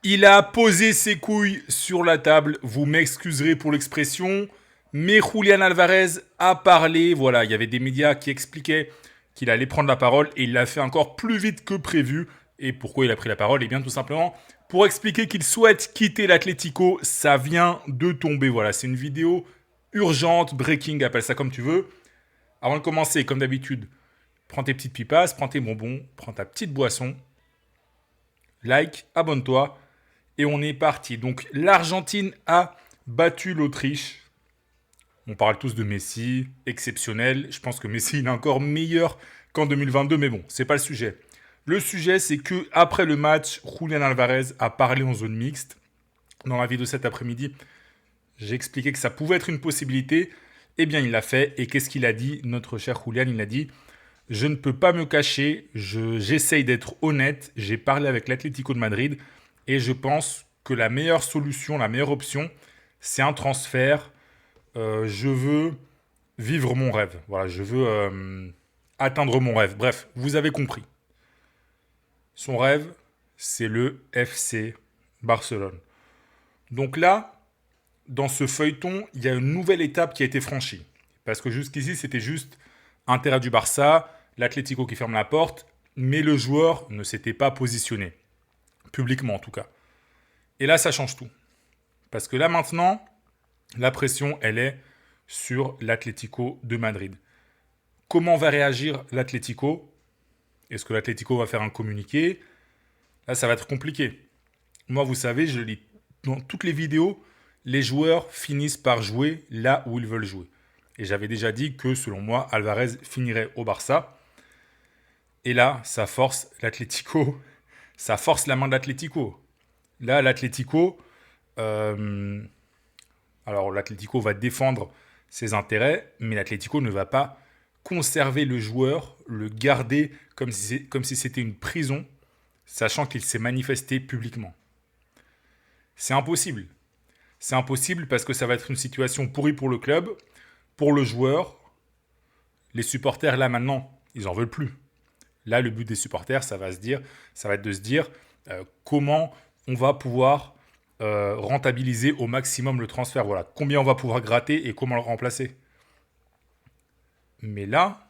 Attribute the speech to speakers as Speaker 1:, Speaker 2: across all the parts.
Speaker 1: Il a posé ses couilles sur la table, vous m'excuserez pour l'expression, mais Julian Alvarez a parlé, voilà, il y avait des médias qui expliquaient qu'il allait prendre la parole et il l'a fait encore plus vite que prévu. Et pourquoi il a pris la parole? Eh bien tout simplement pour expliquer qu'il souhaite quitter l'Atlético, ça vient de tomber, voilà, c'est une vidéo urgente, breaking, appelle ça comme tu veux. Avant de commencer, comme d'habitude, prends tes petites pipasses, prends tes bonbons, prends ta petite boisson, like, abonne-toi. Et on est parti. Donc l'Argentine a battu l'Autriche. On parle tous de Messi, exceptionnel. Je pense que Messi il est encore meilleur qu'en 2022, mais bon, c'est pas le sujet. Le sujet, c'est que après le match, Julian Alvarez a parlé en zone mixte. Dans la vidéo cet après-midi, j'ai expliqué que ça pouvait être une possibilité. Eh bien, il l'a fait. Et qu'est-ce qu'il a dit, notre cher Julian? Il a dit: je ne peux pas me cacher, j'essaye d'être honnête. J'ai parlé avec l'Atlético de Madrid et je pense que la meilleure solution, la meilleure option, c'est un transfert. Je veux vivre mon rêve. Voilà, je veux atteindre mon rêve. Bref, vous avez compris. Son rêve, c'est le FC Barcelone. Donc là, dans ce feuilleton, il y a une nouvelle étape qui a été franchie. Parce que jusqu'ici, c'était juste intérêt du Barça, l'Atlético qui ferme la porte, mais le joueur ne s'était pas positionné. Publiquement en tout cas. Et là, ça change tout. Parce que là, maintenant, la pression, elle est sur l'Atlético de Madrid. Comment va réagir l'Atlético? Est-ce que l'Atlético va faire un communiqué? Là, ça va être compliqué. Moi, vous savez, je le dis dans toutes les vidéos, les joueurs finissent par jouer là où ils veulent jouer. Et j'avais déjà dit que, selon moi, Alvarez finirait au Barça. Et là, ça force l'Atlético, ça force la main de l'Atlético. Là, l'Atlético, euh, alors l'Atlético va défendre ses intérêts, mais l'Atlético ne va pas conserver le joueur, le garder comme si c'était une prison, sachant qu'il s'est manifesté publiquement. C'est impossible. C'est impossible parce que ça va être une situation pourrie pour le club, pour le joueur. Les supporters, là maintenant, ils en veulent plus. Là, le but des supporters, ça va être de se dire comment on va pouvoir rentabiliser au maximum le transfert. Voilà, combien on va pouvoir gratter et comment le remplacer. Mais là,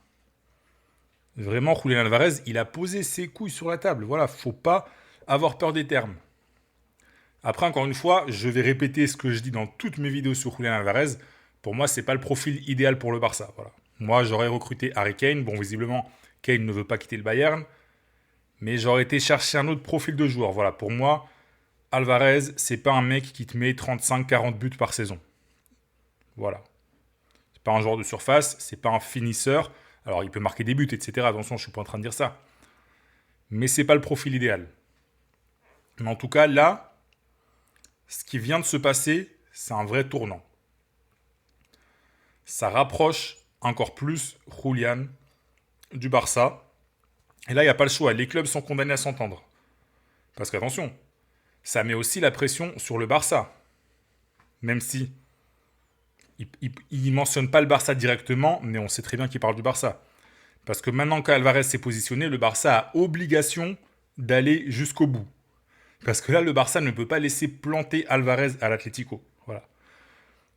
Speaker 1: vraiment, Julian Alvarez, il a posé ses couilles sur la table. Voilà, faut pas avoir peur des termes. Après, encore une fois, je vais répéter ce que je dis dans toutes mes vidéos sur Julian Alvarez. Pour moi, c'est pas le profil idéal pour le Barça. Voilà. Moi, j'aurais recruté Harry Kane. Bon, visiblement, Kane ne veut pas quitter le Bayern. Mais j'aurais été chercher un autre profil de joueur. Voilà, pour moi, Alvarez, c'est pas un mec qui te met 35-40 buts par saison. Voilà. C'est pas un joueur de surface, c'est pas un finisseur. Alors, il peut marquer des buts, etc. Attention, je suis pas en train de dire ça. Mais c'est pas le profil idéal. Mais en tout cas, là, ce qui vient de se passer, c'est un vrai tournant. Ça rapproche encore plus Julian du Barça. Et là, il n'y a pas le choix. Les clubs sont condamnés à s'entendre. Parce qu'attention, ça met aussi la pression sur le Barça. Même si il ne mentionne pas le Barça directement, mais on sait très bien qu'il parle du Barça. Parce que maintenant qu'Alvarez s'est positionné, le Barça a obligation d'aller jusqu'au bout. Parce que là, le Barça ne peut pas laisser planter Alvarez à l'Atlético. Voilà.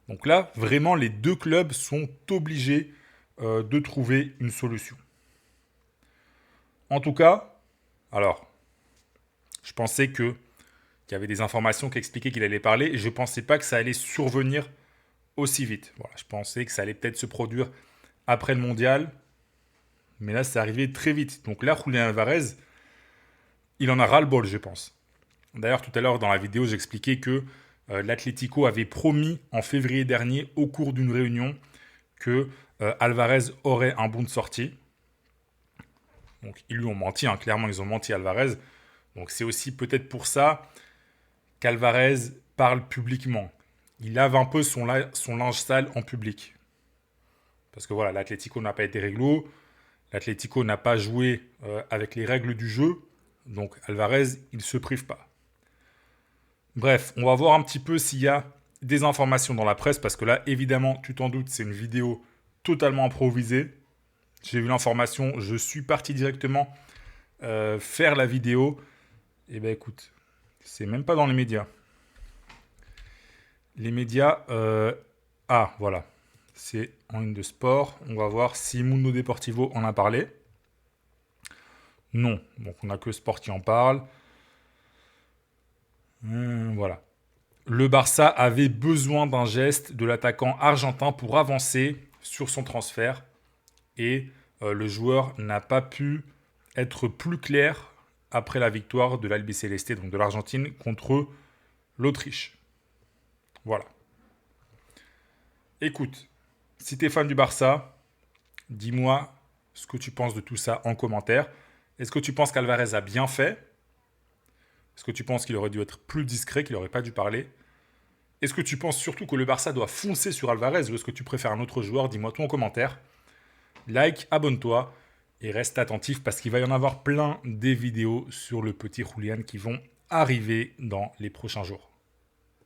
Speaker 1: Donc là, vraiment, les deux clubs sont obligés de trouver une solution. En tout cas, alors, je pensais qu'il y avait des informations qui expliquaient qu'il allait parler, et je ne pensais pas que ça allait survenir aussi vite. Voilà, je pensais que ça allait peut-être se produire après le mondial, mais là, c'est arrivé très vite. Donc là, Julian Alvarez, il en a ras-le-bol, je pense. D'ailleurs, tout à l'heure, dans la vidéo, j'expliquais que l'Atlético avait promis en février dernier, au cours d'une réunion, que Alvarez aurait un bon de sortie. Donc, ils lui ont menti, hein, clairement, ils ont menti à Alvarez. Donc, c'est aussi peut-être pour ça qu'Alvarez parle publiquement. Il lave un peu son linge sale en public. Parce que voilà, l'Atlético n'a pas été réglo, l'Atlético n'a pas joué avec les règles du jeu, donc Alvarez, il ne se prive pas. Bref, on va voir un petit peu s'il y a des informations dans la presse, parce que là, évidemment, tu t'en doutes, c'est une vidéo totalement improvisée. J'ai vu l'information, je suis parti directement faire la vidéo. Et ben écoute, C'est même pas dans les médias. Les médias... Ah, voilà. C'est en ligne de sport. On va voir si Mundo Deportivo en a parlé. Non. Donc, on n'a que Sport qui en parle. Voilà. Le Barça avait besoin d'un geste de l'attaquant argentin pour avancer sur son transfert. Et le joueur n'a pas pu être plus clair après la victoire de l'Albiceleste, donc de l'Argentine, contre l'Autriche. Voilà. Écoute, si tu es fan du Barça, dis-moi ce que tu penses de tout ça en commentaire. Est-ce que tu penses qu'Alvarez a bien fait? Est-ce que tu penses qu'il aurait dû être plus discret, qu'il n'aurait pas dû parler? Est-ce que tu penses surtout que le Barça doit foncer sur Alvarez ou est-ce que tu préfères un autre joueur? Dis-moi tout en commentaire. Like, abonne-toi et reste attentif parce qu'il va y en avoir plein des vidéos sur le petit Julian qui vont arriver dans les prochains jours.